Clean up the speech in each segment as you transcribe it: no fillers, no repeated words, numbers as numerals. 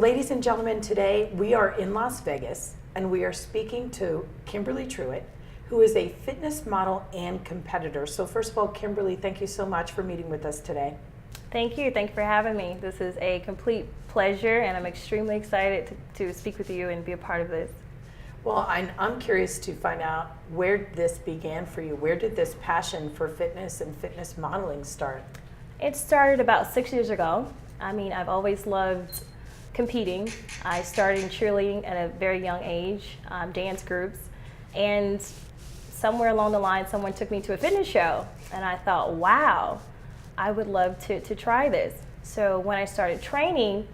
ladies and gentlemen, today we are in Las Vegas and we are speaking to Kimberly Truitt, who is a fitness model and competitor. So first of all, Kimberly, thank you so much for meeting with us today. Thank you. Thank you for having me. This is a complete pleasure, and I'm extremely excited to speak with you and be a part of this. Well, I'm curious to find out where this began for you. Where did this passion for fitness and fitness modeling start? It started about 6 years ago. I mean, I've always loved competing. I started in cheerleading at a very young age, dance groups, and somewhere along the line, someone took me to a fitness show, and I thought, wow, I would love to try this. So when I started training,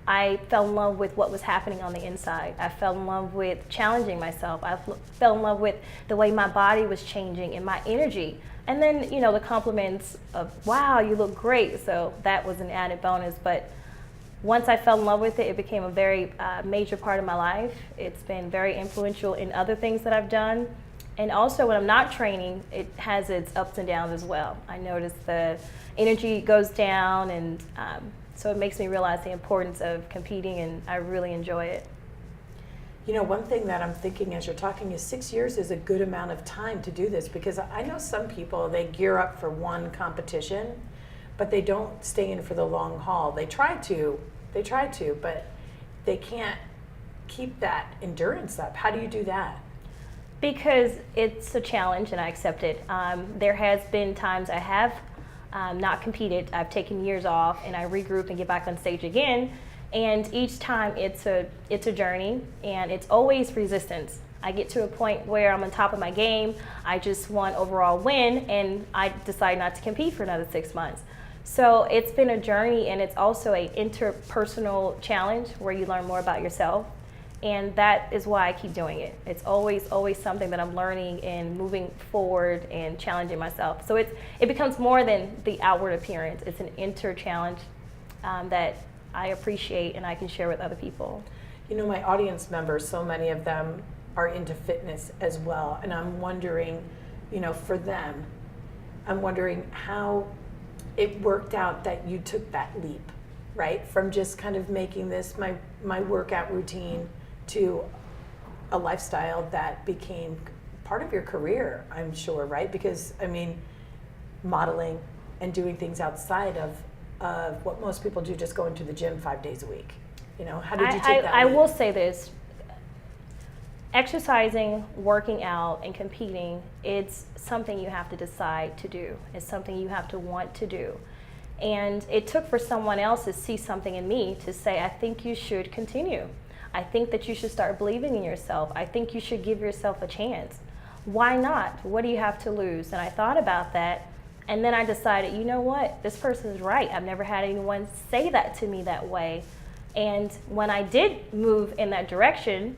I fell in love with what was happening on the inside. I fell in love with challenging myself. I fell in love with the way my body was changing and my energy. And then, you know, the compliments of, wow, you look great. So that was an added bonus. But once I fell in love with it, it became a very major part of my life. It's been very influential in other things that I've done. And also when I'm not training, it has its ups and downs as well. I notice the energy goes down, and so it makes me realize the importance of competing, and I really enjoy it. You know, one thing that I'm thinking as you're talking is 6 years is a good amount of time to do this, because I know some people, they gear up for one competition, but they don't stay in for the long haul. They try to, but they can't keep that endurance up. How do you do that? Because it's a challenge, and I accept it. There has been times I have not competed. I've taken years off, and I regroup and get back on stage again. And each time it's a journey, and it's always resistance. I get to a point where I'm on top of my game. I just want overall win, and I decide not to compete for another 6 months. So it's been a journey, and it's also an interpersonal challenge where you learn more about yourself. And that is why I keep doing it. It's always something that I'm learning and moving forward and challenging myself. So it becomes more than the outward appearance. It's an inner challenge that I appreciate and I can share with other people. You know, my audience members, so many of them are into fitness as well. And I'm wondering, you know, for them, I'm wondering how it worked out that you took that leap, right? From just kind of making this my workout routine to a lifestyle that became part of your career, I'm sure, right? Because, I mean, modeling and doing things outside of what most people do, just going to the gym 5 days a week. You know, how did you take that I leap? will say this. Exercising, working out, and competing, it's something you have to decide to do. It's something you have to want to do. And it took for someone else to see something in me to say, I think you should continue. I think that you should start believing in yourself. I think you should give yourself a chance. Why not? What do you have to lose? And I thought about that, and then I decided, you know what? This person is right. I've never had anyone say that to me that way. And when I did move in that direction,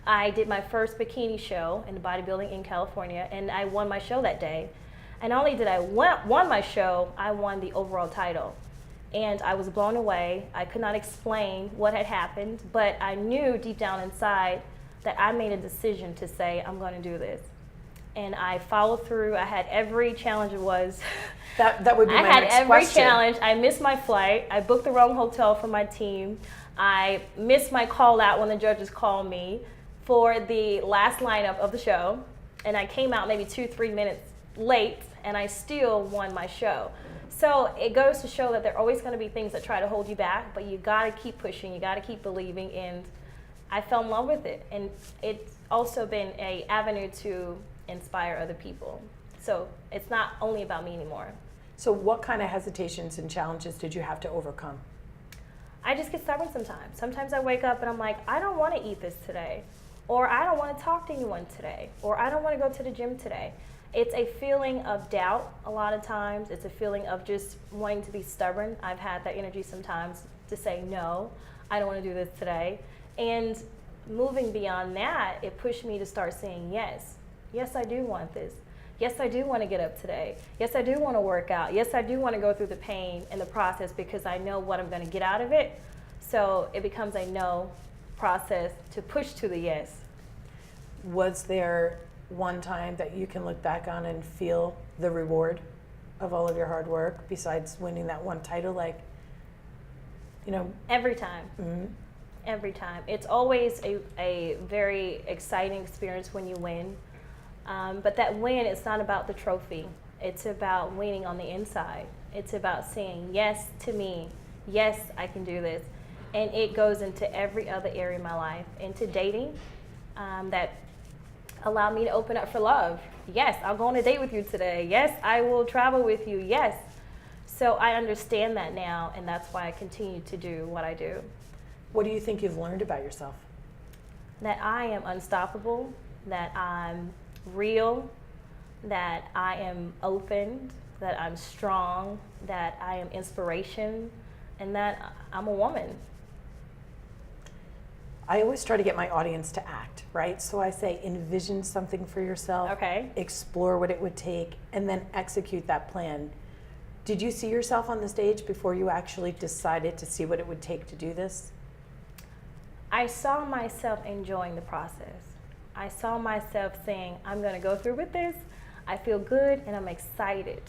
I did my first bikini show in bodybuilding in California, and I won my show that day. And not only did I won my show, I won the overall title. And I was blown away. I could not explain what had happened, but I knew deep down inside that I made a decision to say, I'm going to do this. And I followed through. I had every challenge it was. That would be my next question. I had every challenge. I missed my flight. I booked the wrong hotel for my team. I missed my call out when the judges called me for the last lineup of the show. And I came out maybe 2-3 minutes late, and I still won my show. So it goes to show that there are always going to be things that try to hold you back, but you got to keep pushing, you got to keep believing, and I fell in love with it. And it's also been an avenue to inspire other people. So it's not only about me anymore. So what kind of hesitations and challenges did you have to overcome? I just get stubborn sometimes. Sometimes I wake up and I'm like, I don't want to eat this today, or I don't want to talk to anyone today, or I don't want to go to the gym today. It's a feeling of doubt a lot of times. It's a feeling of just wanting to be stubborn. I've had that energy sometimes to say, no, I don't want to do this today. And moving beyond that, it pushed me to start saying yes. Yes, I do want this. Yes, I do want to get up today. Yes, I do want to work out. Yes, I do want to go through the pain and the process because I know what I'm going to get out of it. So it becomes a no process to push to the yes. Was there one time that you can look back on and feel the reward of all of your hard work besides winning that one title? Like, you know? Every time. Mm-hmm. Every time. It's always a very exciting experience when you win. But that win, it's not about the trophy. It's about winning on the inside. It's about saying yes to me. Yes, I can do this. And it goes into every other area of my life, into dating, that allowed me to open up for love. Yes, I'll go on a date with you today. Yes, I will travel with you. Yes. So I understand that now, and that's why I continue to do what I do. What do you think you've learned about yourself? That I am unstoppable, that I'm real, that I am open, that I'm strong, that I am inspiration, and that I'm a woman. I always try to get my audience to act, right? So I say envision something for yourself, Okay. explore what it would take, and then execute that plan. Did you see yourself on the stage before you actually decided to see what it would take to do this? I saw myself enjoying the process. I saw myself saying, I'm going to go through with this. I feel good and I'm excited.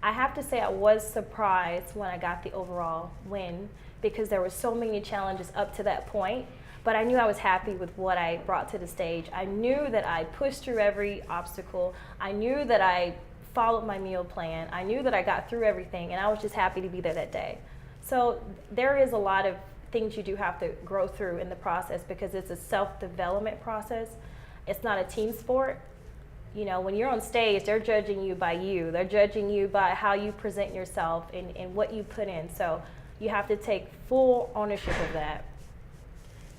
I have to say I was surprised when I got the overall win because there were so many challenges up to that point, but I knew I was happy with what I brought to the stage. I knew that I pushed through every obstacle. I knew that I followed my meal plan. I knew that I got through everything, and I was just happy to be there that day. So there is a lot of things you do have to grow through in the process because it's a self-development process. It's not a team sport. You know, when you're on stage, they're judging you by you. They're judging you by how you present yourself and what you put in. So you have to take full ownership of that.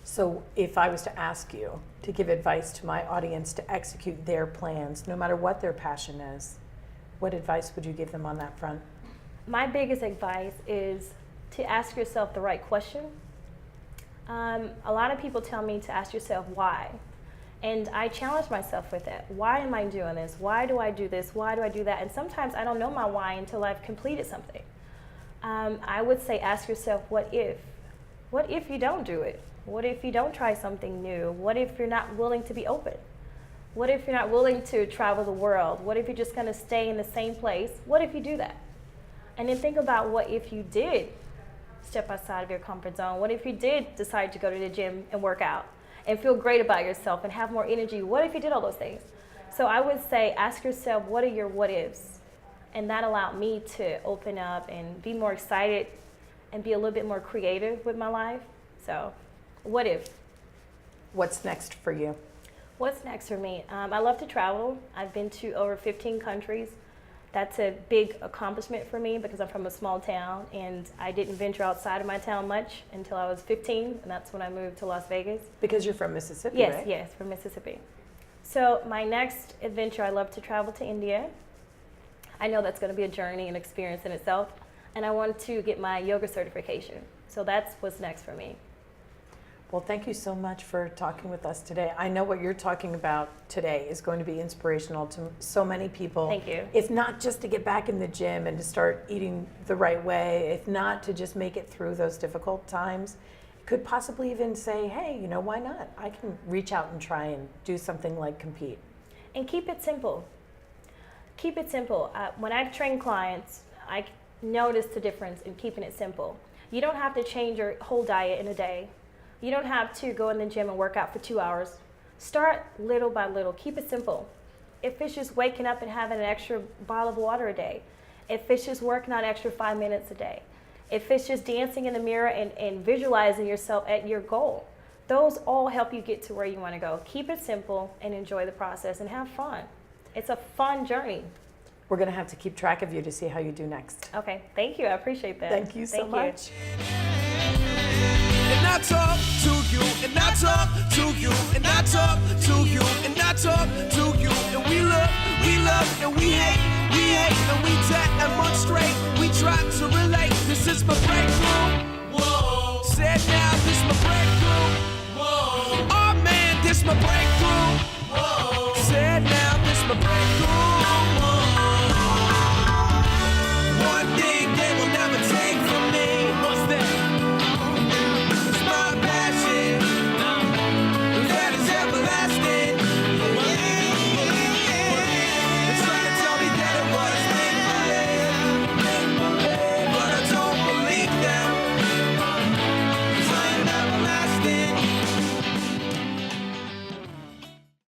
So if I was to ask you to give advice to my audience to execute their plans, no matter what their passion is, what advice would you give them on that front? My biggest advice is to ask yourself the right question. A lot of people tell me to ask yourself why. And I challenge myself with that. Why am I doing this? Why do I do this? Why do I do that? And sometimes I don't know my why until I've completed something. I would say ask yourself, what if? What if you don't do it? What if you don't try something new? What if you're not willing to be open? What if you're not willing to travel the world? What if you're just going to stay in the same place? What if you do that? And then think about what if you did step outside of your comfort zone? What if you did decide to go to the gym and work out and feel great about yourself and have more energy? What if you did all those things? So I would say ask yourself, what are your what ifs? And that allowed me to open up and be more excited and be a little bit more creative with my life. So what if? What's next for you? What's next for me? I love to travel. I've been to over 15 countries. That's a big accomplishment for me because I'm from a small town and I didn't venture outside of my town much until I was 15, and that's when I moved to Las Vegas. Because you're from Mississippi, Yes, right? yes, from Mississippi. So my next adventure, I love to travel to India. I know that's going to be a journey and experience in itself, and I want to get my yoga certification. So that's what's next for me. Well, thank you so much for talking with us today. I know what you're talking about today is going to be inspirational to so many people. Thank you. If not just to get back in the gym and to start eating the right way, if not to just make it through those difficult times, could possibly even say, hey, you know, why not? I can reach out and try and do something like compete. And keep it simple. Keep it simple. When I've trained clients, I noticed the difference in keeping it simple. You don't have to change your whole diet in a day. You don't have to go in the gym and work out for 2 hours. Start little by little. Keep it simple. If it's just waking up and having an extra bottle of water a day, if it's just working out an extra 5 minutes a day, if it's just dancing in the mirror and visualizing yourself at your goal, those all help you get to where you want to go. Keep it simple and enjoy the process and have fun. It's a fun journey. We're going to have to keep track of you to see how you do next. Okay, thank you. I appreciate that. Thank you so much. And I talk to you, and I talk to you, and I talk to you, and I talk to you. And we love, and we hate, and we demonstrate. We try to relate. This is my breakthrough. Whoa. Said now, this is my